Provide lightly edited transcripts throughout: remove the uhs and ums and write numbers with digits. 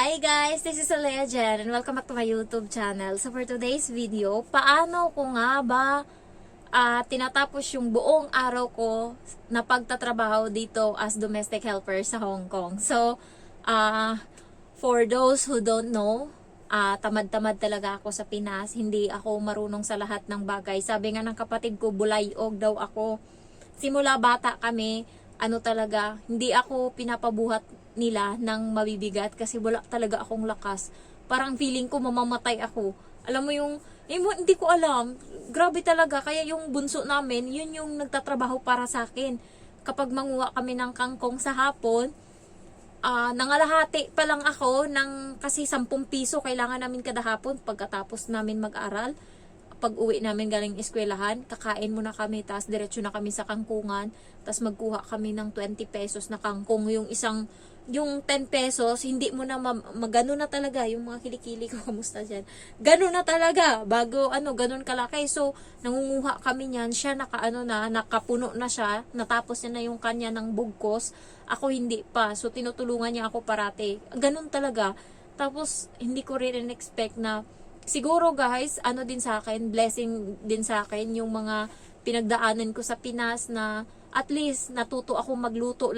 Hi guys, this is Alea Jen and welcome back to my YouTube channel. So for today's video, paano ko nga ba tinatapos yung buong araw ko na pagtatrabaho dito as domestic helper sa Hong Kong. So for those who don't know, tamad-tamad talaga ako sa Pinas. Hindi ako marunong sa lahat ng bagay. Sabi nga ng kapatid ko, bulayog daw ako. Simula bata kami, talaga, hindi ako pinapabuhat nila ng mabibigat kasi wala talaga akong lakas. Parang feeling ko mamamatay ako. Alam mo yung, hindi ko alam. Grabe talaga. Kaya yung bunso namin, yun yung nagtatrabaho para sa akin. Kapag manguha kami ng kangkong sa hapon, nangalahati pa lang ako ng kasi 10 piso kailangan namin kada hapon pagkatapos namin mag-aral. Pag uwi namin galing eskwelahan, kakain muna kami, tapos diretso na kami sa kangkungan, tapos magkuha kami ng 20 pesos na kangkong. Yung 10 pesos, hindi mo na magano na talaga, yung mga kilikili ko, kamusta dyan? Gano na talaga, bago ganon kalaki. So, nangunguha kami niyan, siya nakapuno na siya, natapos niya na yung kanya ng bugkos, ako hindi pa. So, tinutulungan niya ako parati. Ganon talaga. Tapos, hindi ko rin expect na siguro guys, din sa akin, blessing din sa akin yung mga pinagdaanan ko sa Pinas na at least natuto ako magluto.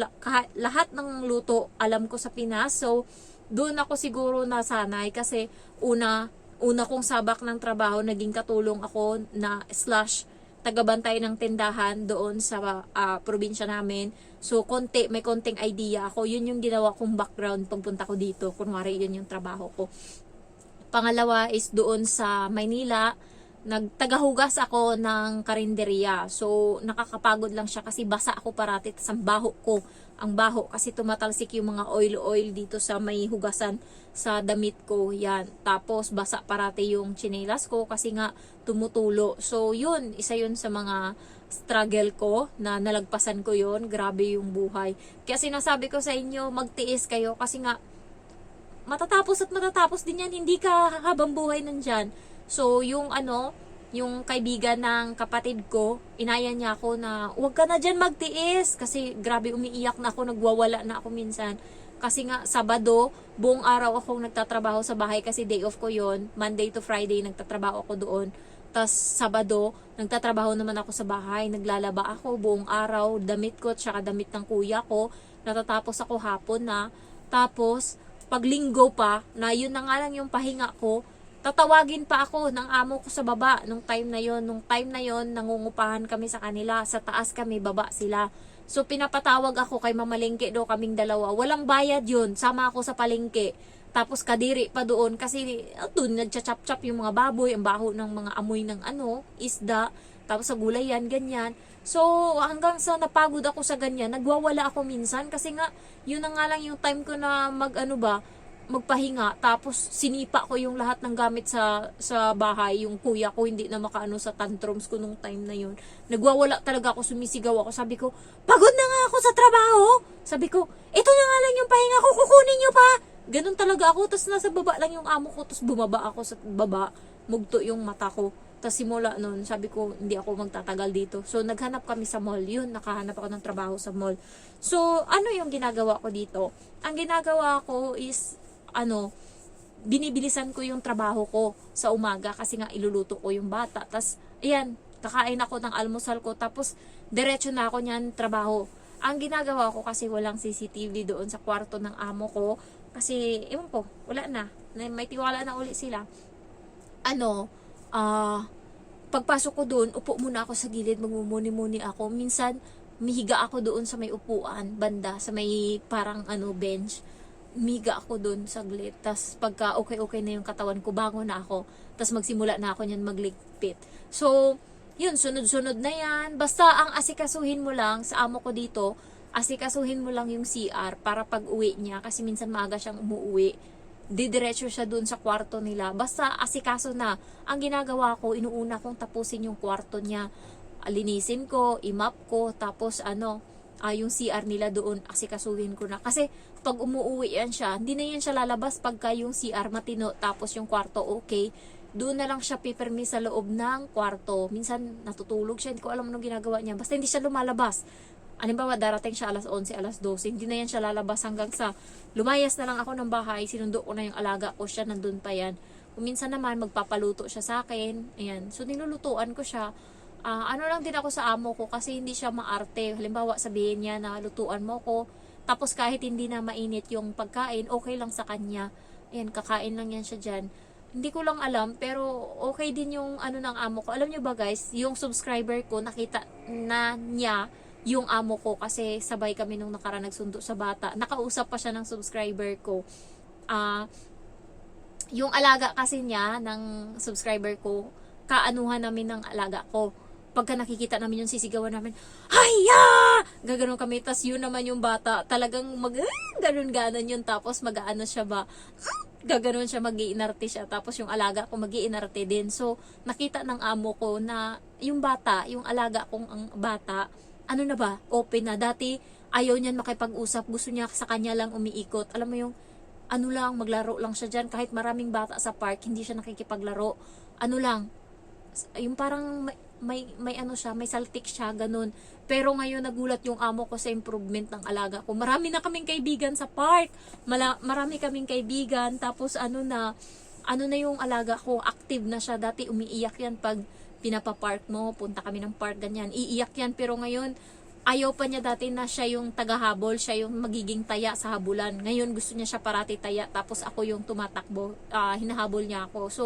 Lahat ng luto alam ko sa Pinas. So, doon ako siguro nasanay kasi una kong sabak ng trabaho, naging katulong ako na / tagabantay ng tindahan doon sa probinsya namin. So, may konting idea ako. Yun yung ginawa kong background pagpunta ko dito. Kunwari, yun yung trabaho ko. Pangalawa is doon sa Maynila, nagtagahugas ako ng karinderya. So, nakakapagod lang siya kasi basa ako parati. Tas ang baho ko. Ang baho kasi tumatalsik yung mga oil dito sa may hugasan sa damit ko. Yan. Tapos, basa parati yung tsinelas ko kasi nga tumutulo. So, yun. Isa yun sa mga struggle ko na nalagpasan ko yun. Grabe yung buhay. Kaya sinasabi ko sa inyo, magtiis kayo kasi nga matatapos at matatapos din yan. Hindi ka habang buhay nandyan. So, yung kaibigan ng kapatid ko, inaya niya ako na, huwag ka na dyan magtiis. Kasi grabe umiiyak na ako, nagwawala na ako minsan. Kasi nga, Sabado, buong araw akong nagtatrabaho sa bahay kasi day off ko yon. Monday to Friday, nagtatrabaho ako doon. Tas Sabado, nagtatrabaho naman ako sa bahay. Naglalaba ako buong araw, damit ko, tsaka damit ng kuya ko. Natatapos ako hapon na. Tapos, pag Linggo pa, na yun na nga lang yung pahinga ko, tatawagin pa ako ng amo ko sa baba nung time na yon. Nung time na yon, nangungupahan kami sa kanila. Sa taas kami, baba sila. So, pinapatawag ako kay mamalengke do kaming dalawa. Walang bayad yun. Sama ako sa palengke. Tapos, kadiri pa doon. Kasi, doon, nagcha-chop-chop yung mga baboy. Ang baho ng mga amoy ng isda. Tapos, sa gulayan, ganyan. So, hanggang sa napagod ako sa ganyan, nagwawala ako minsan. Kasi nga, yun na nga lang yung time ko na magpahinga. Tapos sinipa ko yung lahat ng gamit sa bahay. Yung kuya ko hindi na makaano sa tantrums ko nung time na yun. Nagwawala talaga ako, sumisigaw ako. Sabi ko, pagod na nga ako sa trabaho. Sabi ko, ito na nga lang yung pahinga ko, kukunin nyo pa. Ganun talaga ako. Tapos nasa baba lang yung amo ko. Tapos bumaba ako sa baba. Mugto yung mata ko. Tapos simula nun, sabi ko, hindi ako magtatagal dito. So, naghanap kami sa mall. Yun, nakahanap ako ng trabaho sa mall. So, ano yung ginagawa ko dito? Ang ginagawa ko is, binibilisan ko yung trabaho ko sa umaga kasi nga iluluto ko yung bata. Tapos, ayan, kakain ako ng almusal ko. Tapos, diretso na ako niyan trabaho. Ang ginagawa ko kasi walang CCTV doon sa kwarto ng amo ko. Kasi, ewan ko, wala na. May tiwala na uli sila. Pagpasok ko doon, upo muna ako sa gilid, magmumuni-muni ako. Minsan, mihiga ako doon sa may upuan, banda, sa may parang bench. Miga ako doon saglit. Tapos pagka okay na yung katawan ko, bango na ako. Tapos magsimula na ako niyan magligpit. So, yun, sunod-sunod na yan. Basta ang asikasuhin mo lang sa amo ko dito, asikasuhin mo lang yung CR para pag uwi niya. Kasi minsan maaga siyang umuwi. Didiretso siya doon sa kwarto nila. Basta asikaso na. Ang ginagawa ko, inuuna kong tapusin yung kwarto niya. Linisin ko, imap ko, tapos yung CR nila doon, asikasuhin ko na. Kasi pag umuwi yan siya, hindi na yan siya lalabas pagka yung CR matino, tapos yung kwarto okay. Doon na lang siya pipirmi sa loob ng kwarto. Minsan natutulog siya, hindi ko alam anong ginagawa niya. Basta hindi siya lumalabas. Halimbawa, darating siya alas 11, alas 12, hindi na yan siya lalabas hanggang sa lumayas na lang ako ng bahay, sinundo ko na yung alaga ko, siya nandun pa yan. Kung minsan naman, magpapaluto siya sa akin, ayan. So, nilulutuan ko siya. Ano lang din ako sa amo ko kasi hindi siya maarte. Halimbawa, sabihin niya na lutuan mo ko, tapos kahit hindi na mainit yung pagkain, okay lang sa kanya. Ayan, kakain lang yan siya dyan. Hindi ko lang alam, pero okay din yung ano ng amo ko. Alam nyo ba guys, yung subscriber ko, nakita na niya yung amo ko kasi sabay kami nung nakaraan nagsundo sa bata. Nakausap pa siya ng subscriber ko. Yung alaga kasi niya ng subscriber ko, kaanuhan namin ng alaga ko. Pagka nakikita namin yung sisigawan namin, "Haya!" Gaganon kami. Tas yun naman yung bata, talagang ganon-ganon yun. Tapos mag-ano siya ba, gaganon siya, mag-iinarte siya. Tapos yung alaga ko mag-iinarte din. So, nakita ng amo ko na yung bata, yung alaga kong ang bata, ano na ba, open na. Dati, ayaw niyan makipag-usap. Gusto niya sa kanya lang umiikot. Alam mo yung, ano lang, maglaro lang siya dyan. Kahit maraming bata sa park, hindi siya nakikipaglaro. Ano lang, yung parang may ano siya, may saltik siya, ganun. Pero ngayon nagulat yung amo ko sa improvement ng alaga ko. Marami na kaming kaibigan sa park. Marami kaming kaibigan. Tapos ano na yung alaga ko, active na siya. Dati umiiyak yan pag pinapapark mo, punta kami ng park, ganyan. Iiyak yan, pero ngayon, ayaw pa niya dati na siya yung tagahabol, siya yung magiging taya sa habulan. Ngayon gusto niya siya parati taya, tapos ako yung tumatakbo, hinahabol niya ako. So,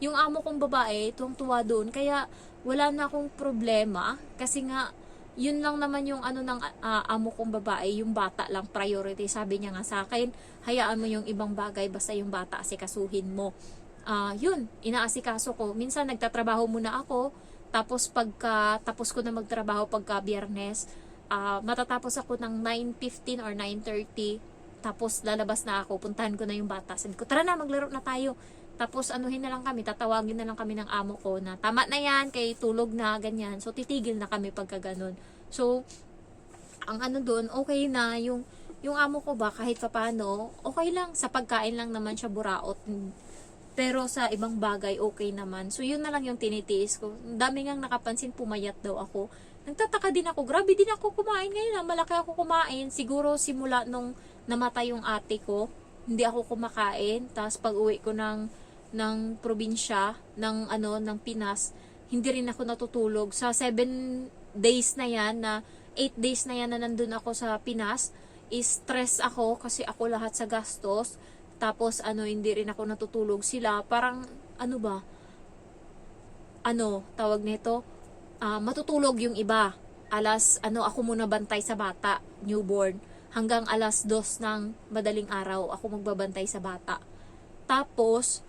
yung amo kong babae, tuwang-tuwa doon. Kaya, wala na akong problema. Kasi nga, yun lang naman yung ano ng amo kong babae, yung bata lang priority. Sabi niya nga sa akin, hayaan mo yung ibang bagay, basta yung bata asikasuhin mo. Yun, inaasikaso ko. Minsan, nagtatrabaho muna ako. Tapos, tapos ko na magtrabaho pagka Biyernes, matatapos ako ng 9:15 or 9:30. Tapos, lalabas na ako. Puntahan ko na yung bata. Sabi ko, tara na, maglaro na tayo. Tapos anuhin na lang kami, tatawagin na lang kami ng amo ko na tama na yan, kay tulog na, ganyan. So titigil na kami pagka ganun. So, ang ano doon, okay na, yung amo ko ba kahit paano, okay lang, sa pagkain lang naman siya buraot. Pero sa ibang bagay, okay naman. So yun na lang yung tinitiis ko. Dami ngang nakapansin, pumayat daw ako. Nagtataka din ako, grabe din ako kumain ngayon, malaki ako kumain. Siguro simula nung namatay yung ate ko, hindi ako kumakain. Tapos pag uwi ko ng probinsya, ng Pinas, hindi rin ako natutulog. Sa 7 days na yan, na 8 days na yan na nandun ako sa Pinas, is stress ako kasi ako lahat sa gastos. Tapos hindi rin ako natutulog. Sila parang tawag nito, matutulog yung iba. Ako muna bantay sa bata, newborn, hanggang alas 2 ng madaling araw ako magbabantay sa bata. Tapos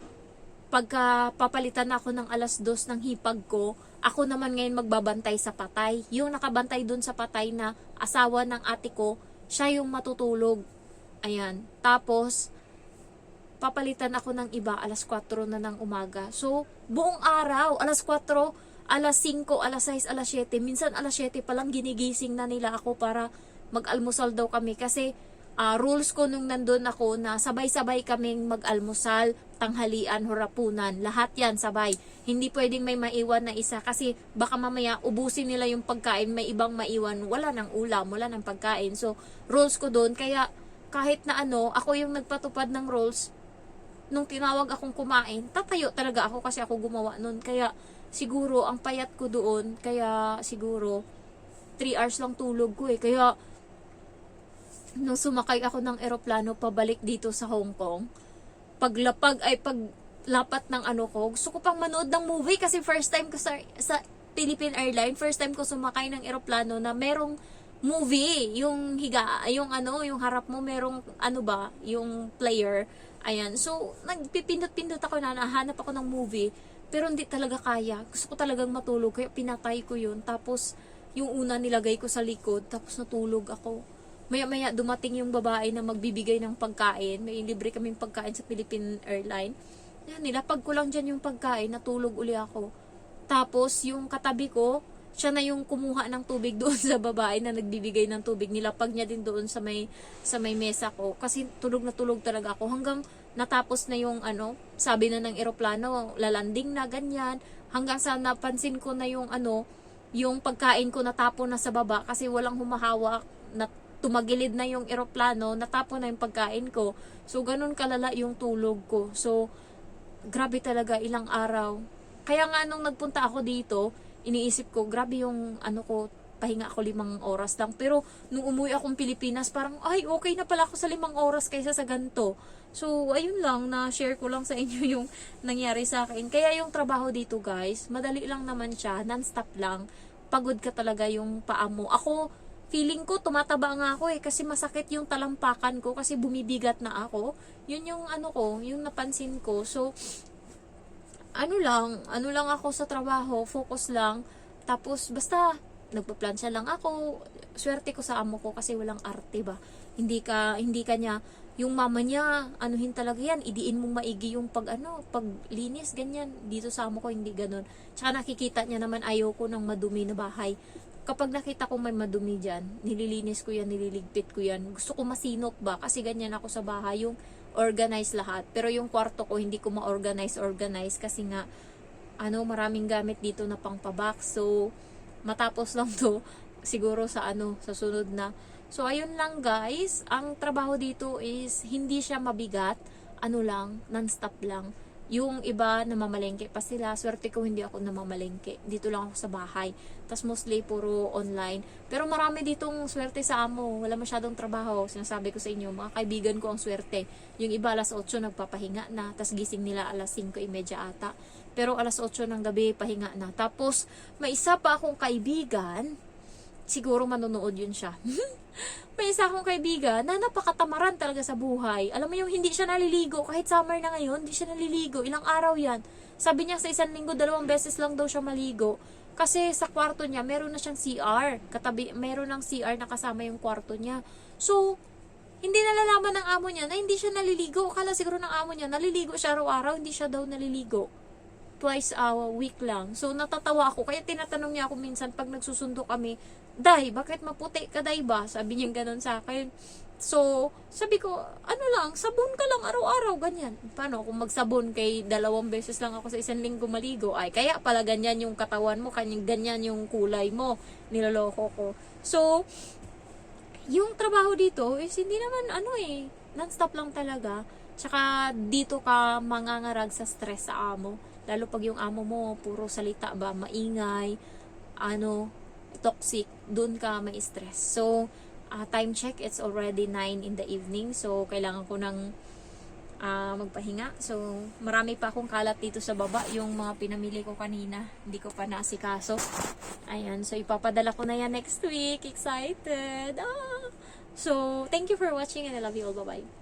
pagka papalitan ako ng alas 2 ng hipag ko, ako naman ngayon magbabantay sa patay. Yung nakabantay dun sa patay na asawa ng ate ko, siya yung matutulog. Ayan. Tapos, papalitan ako ng iba, alas 4 na ng umaga. So, buong araw, alas 4, alas 5, alas 6, alas 7, minsan alas 7 palang ginigising na nila ako para mag-almusal daw kami. Kasi, rules ko nung nandun ako na sabay-sabay kaming mag-almusal, tanghalian, harapunan, lahat yan sabay. Hindi pwedeng may maiwan na isa kasi baka mamaya ubusin nila yung pagkain, may ibang maiwan, wala ng ulam, wala ng pagkain. So, rules ko doon, kaya kahit na ako yung nagpatupad ng rules, nung tinawag akong kumain, tatayo talaga ako kasi ako gumawa nun. Kaya siguro ang payat ko doon, kaya siguro 3 hours lang tulog ko Kaya nung sumakay ako ng eroplano pabalik dito sa Hong Kong, paglapat ng ko, gusto ko pang manood ng movie kasi first time ko sa Philippine Airlines, first time ko sumakay ng eroplano na merong movie, yung yung harap mo merong yung player. Ayan, so nagpipindot-pindot ako, nahanap ako ng movie, pero hindi talaga kaya. Gusto ko talagang matulog, kaya pinatay ko yun. Tapos yung una nilagay ko sa likod, tapos natulog ako. Maya-maya dumating yung babae na magbibigay ng pagkain. May libre kaming pagkain sa Philippine Airlines. Yan, nilapag ko lang dyan yung pagkain, natulog uli ako. Tapos yung katabi ko, siya na yung kumuha ng tubig doon sa babae na nagbibigay ng tubig. Nilapag niya din doon sa may mesa ko. Kasi tulog na tulog talaga ako. Hanggang natapos na yung sabi na ng eroplano, lalanding na, ganyan. Hanggang sa napansin ko na yung yung pagkain ko natapon na sa baba kasi walang humahawak, na tumagilid na yung eroplano, natapon na yung pagkain ko. So, ganun kalala yung tulog ko. So, grabe talaga, ilang araw. Kaya nga nung nagpunta ako dito, iniisip ko, grabe yung ano ko, pahinga ako 5 oras lang. Pero, nung umuwi akong Pilipinas, parang, ay, okay na pala ako sa 5 oras kaysa sa ganito. So, ayun lang, na-share ko lang sa inyo yung nangyari sa akin. Kaya yung trabaho dito, guys, madali lang naman siya, non-stop lang. Pagod ka talaga yung paa mo. Ako, feeling ko, tumataba nga ako kasi masakit yung talampakan ko kasi bumibigat na ako. Yun yung ano ko, yung napansin ko. So, ano lang ako sa trabaho, focus lang. Tapos, basta, nagpa-plansya lang ako. Swerte ko sa amo ko kasi walang arte ba. Hindi kanya, yung mama niya, anuhin talaga yan, idiin mong maigi yung paglinis, ganyan. Dito sa amo ko, hindi ganun. Tsaka nakikita niya naman, ayoko ng madumi na bahay. Kapag nakita ko may madumi dyan, nililinis ko yan, nililigpit ko yan. Gusto ko masinop ba? Kasi ganyan ako sa bahay, yung organize lahat. Pero yung kwarto ko, hindi ko ma-organize kasi nga, maraming gamit dito na pang pa-box. So, matapos lang to, siguro sa sunod na. So, ayun lang guys, ang trabaho dito is, hindi siya mabigat, non-stop lang. Yung iba, namamalengke pa sila. Swerte ko, hindi ako namamalengke. Dito lang ako sa bahay. Tas mostly, puro online. Pero marami ditong swerte sa amo. Wala masyadong trabaho. Sinasabi ko sa inyo, mga kaibigan ko ang swerte. Yung iba, alas 8, nagpapahinga na. Tas gising nila alas 5:30 ata. Pero alas 8 ng gabi, pahinga na. Tapos, may isa pa akong kaibigan. Siguro manonood yun siya. May isa akong kaibigan na napakatamaran talaga sa buhay. Alam mo yung hindi siya naliligo. Kahit summer na ngayon, hindi siya naliligo. Ilang araw yan. Sabi niya sa 1 linggo, 2 beses lang daw siya maligo. Kasi sa kwarto niya, meron na siyang CR. Meron ng CR na kasama yung kwarto niya. So, hindi nalalaman ng amo niya na hindi siya naliligo. Akala siguro ng amo niya, naliligo siya araw-araw. Hindi siya daw naliligo. Twice a week lang. So, natatawa ako. Kaya tinatanong niya ako minsan pag nagsusundo kami, Day, bakit maputi ka, Day ba? Sabi niya ganun sa akin. So, sabi ko, sabon ka lang araw-araw, ganyan. Paano kung magsabon kay 2 beses lang ako sa 1 linggo maligo? Ay, kaya pala ganyan yung katawan mo, ganyan yung kulay mo. Niloloko ko. So, yung trabaho dito is hindi naman non-stop lang talaga. Tsaka dito ka mangangarag sa stress sa amo. Lalo pag yung amo mo, puro salita ba, maingay, toxic, dun ka may stress. So, time check, it's already 9 in the evening. So, kailangan ko ng magpahinga. So, marami pa akong kalat dito sa baba. Yung mga pinamili ko kanina, hindi ko pa naasikaso. Ayan, so ipapadala ko na yan next week. Excited! So, thank you for watching and I love you all. Bye-bye.